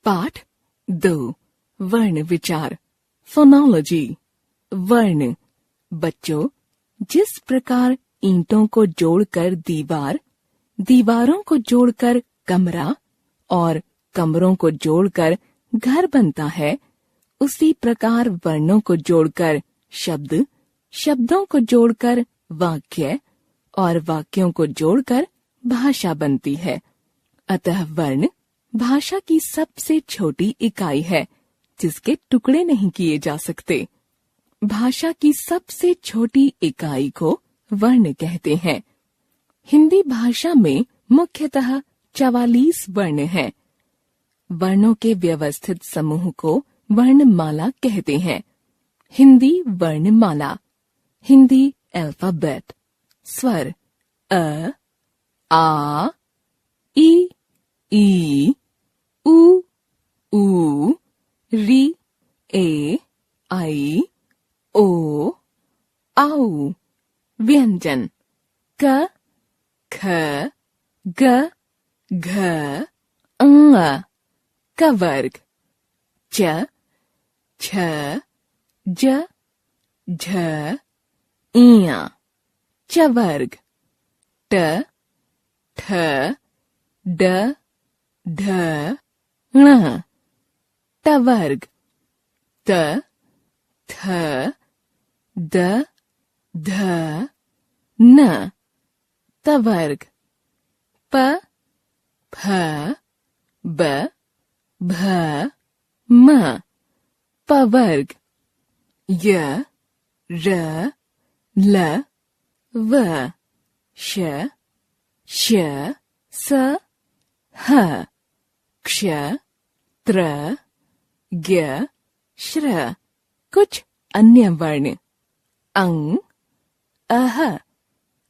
पाठ 2 वर्ण विचार फोनोलॉजी। वर्ण। बच्चों, जिस प्रकार ईंटों को जोड़कर दीवार, दीवारों को जोड़कर कमरा और कमरों को जोड़कर घर बनता है, उसी प्रकार वर्णों को जोड़कर शब्द, शब्दों को जोड़कर वाक्य और वाक्यों को जोड़कर भाषा बनती है। अतः वर्ण भाषा की सबसे छोटी इकाई है जिसके टुकड़े नहीं किए जा सकते। भाषा की सबसे छोटी इकाई को वर्ण कहते हैं। हिंदी भाषा में मुख्यतः 44 वर्ण हैं। वर्णों के व्यवस्थित समूह को वर्णमाला कहते हैं। हिंदी वर्णमाला। हिंदी अल्फाबेट। स्वर अ, आ, ई, उ, री, ए, आई, ओ, औ। व्यंजन क, ख, ग, घ, ङ। कवर्ग च, छ, ज, झ, इया। चवर्ग ट, ठ, ड, ढ, ण। टवर्ग त, थ, द, ध, न। तवर्ग प, फ, ब, भ, म। पवर्ग य, र, ल, व, श, श, स, ह। क्ष, त्र, ज्ञ, श्र। कुछ अन्य वर्ण अंग, अह,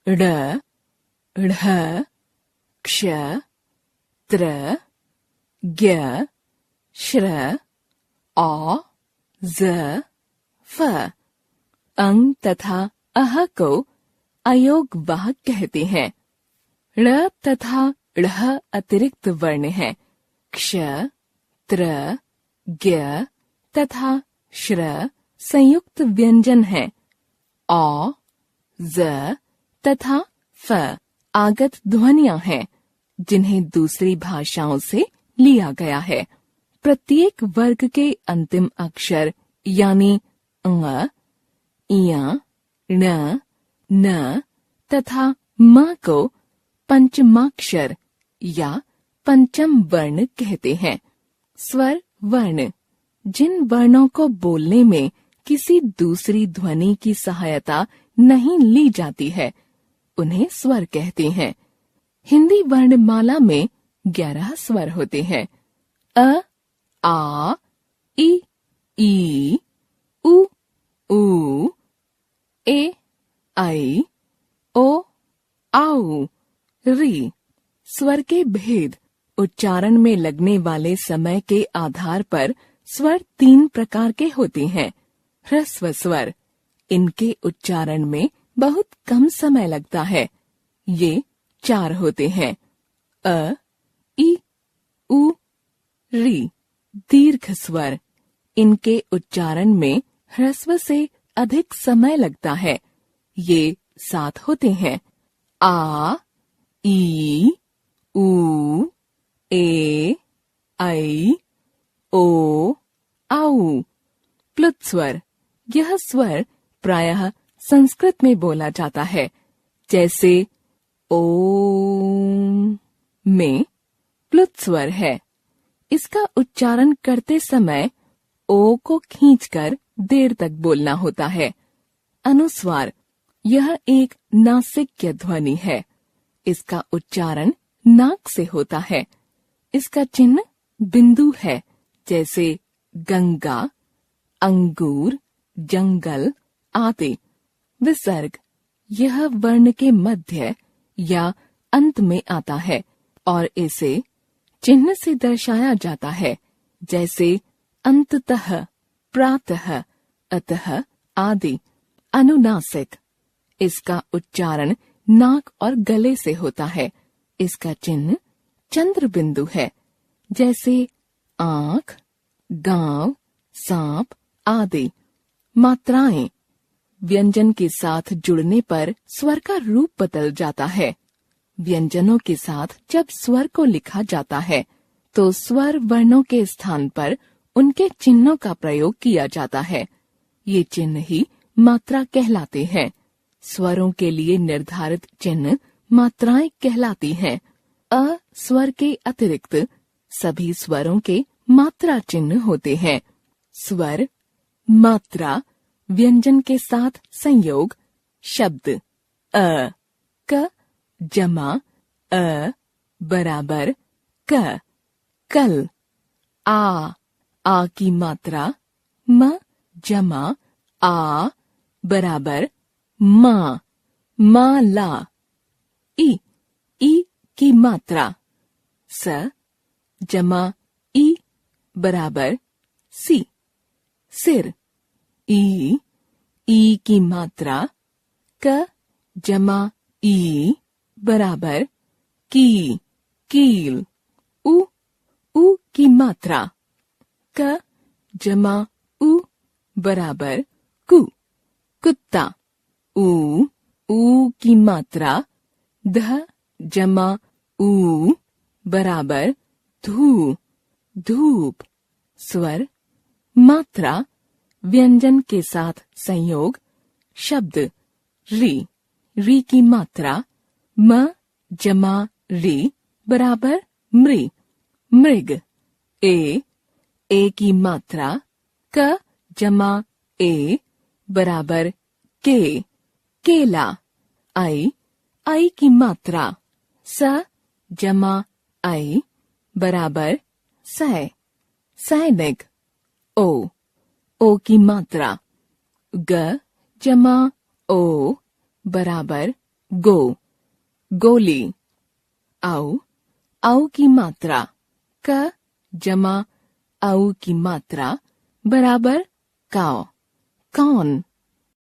ड़, ढ़, क्ष, त्र, ज्ञ, श्र, औ, ज, फ। अंग तथा अह को अयोगवाहक कहते हैं। ळ तथा ढ़ अतिरिक्त वर्ण हैं। क्ष, त्र, ज्ञ तथा श्र संयुक्त व्यंजन हैं। औ, ज तथा फ आगत ध्वनियां हैं जिन्हें दूसरी भाषाओं से लिया गया है। प्रत्येक वर्ग के अंतिम अक्षर यानी ङ, इया, ण, न तथा म को पंचमाक्षर या पंचम वर्ण कहते हैं। स्वर वर्ण जिन वर्णों को बोलने में किसी दूसरी ध्वनि की सहायता नहीं ली जाती है, उन्हें स्वर कहते हैं। हिंदी वर्णमाला में 11 स्वर होते हैं। अ, आ, ई, उ, ए, आई, ओ, औ, री। स्वर के भेद। उच्चारण में लगने वाले समय के आधार पर स्वर 3 प्रकार के होते हैं। ह्रस्व स्वर, इनके उच्चारण में बहुत कम समय लगता है। ये 4 होते हैं। अ, ई, उ, री। दीर्घ स्वर, इनके उच्चारण में ह्रस्व से अधिक समय लगता है। ये 7 होते हैं। आ, ई, उ, ए, आई, ओ, औ। प्लुत स्वर, यह स्वर प्रायः संस्कृत में बोला जाता है। जैसे ओम में प्लुत स्वर है। इसका उच्चारण करते समय ओ को खींचकर देर तक बोलना होता है। अनुस्वार, यह एक नासिक्य ध्वनि है। इसका उच्चारण नाक से होता है। इसका चिन्ह बिंदु है, जैसे गंगा, अंगूर, जंगल आदि। विसर्ग, यह वर्ण के मध्य या अंत में आता है और इसे चिन्ह से दर्शाया जाता है, जैसे अंततः, प्रातः, अतः आदि। अनुनासिक, इसका उच्चारण नाक और गले से होता है। इसका चिन्ह चंद्र बिंदु है, जैसे आंख, गांव, सांप आदि। मात्राएं। व्यंजन के साथ जुड़ने पर स्वर का रूप बदल जाता है। व्यंजनों के साथ जब स्वर को लिखा जाता है तो स्वर वर्णों के स्थान पर उनके चिन्हों का प्रयोग किया जाता है। ये चिन्ह ही मात्रा कहलाते हैं। स्वरों के लिए निर्धारित चिन्ह मात्राएं कहलाती हैं। अ स्वर के अतिरिक्त सभी स्वरों के मात्रा चिन्ह होते हैं। स्वर, मात्रा, व्यंजन के साथ संयोग, शब्द अ, क जमा अ बराबर क, कल। आ की मात्रा म जमा आ बराबर माँ ला। ई की मात्रा स जमा ई बराबर सी, सिर। ई की मात्रा क जमा ई बराबर की, कील। उ की मात्रा क जमा उ बराबर कु, कुत्ता। ऊ की मात्रा ध जमा ऊ बराबर धू, धूप। स्वर, मात्रा, व्यंजन के साथ संयोग, शब्द री की मात्रा म जमा री बराबर मृ, मृग। ए की मात्रा क जमा ए बराबर के, केला। आई की मात्रा स जमा आई बराबर सै, सैनिक। ओ की मात्रा ग जमा ओ बराबर गो, गोली। आउ की मात्रा क जमा आउ की मात्रा बराबर काओ, कौन।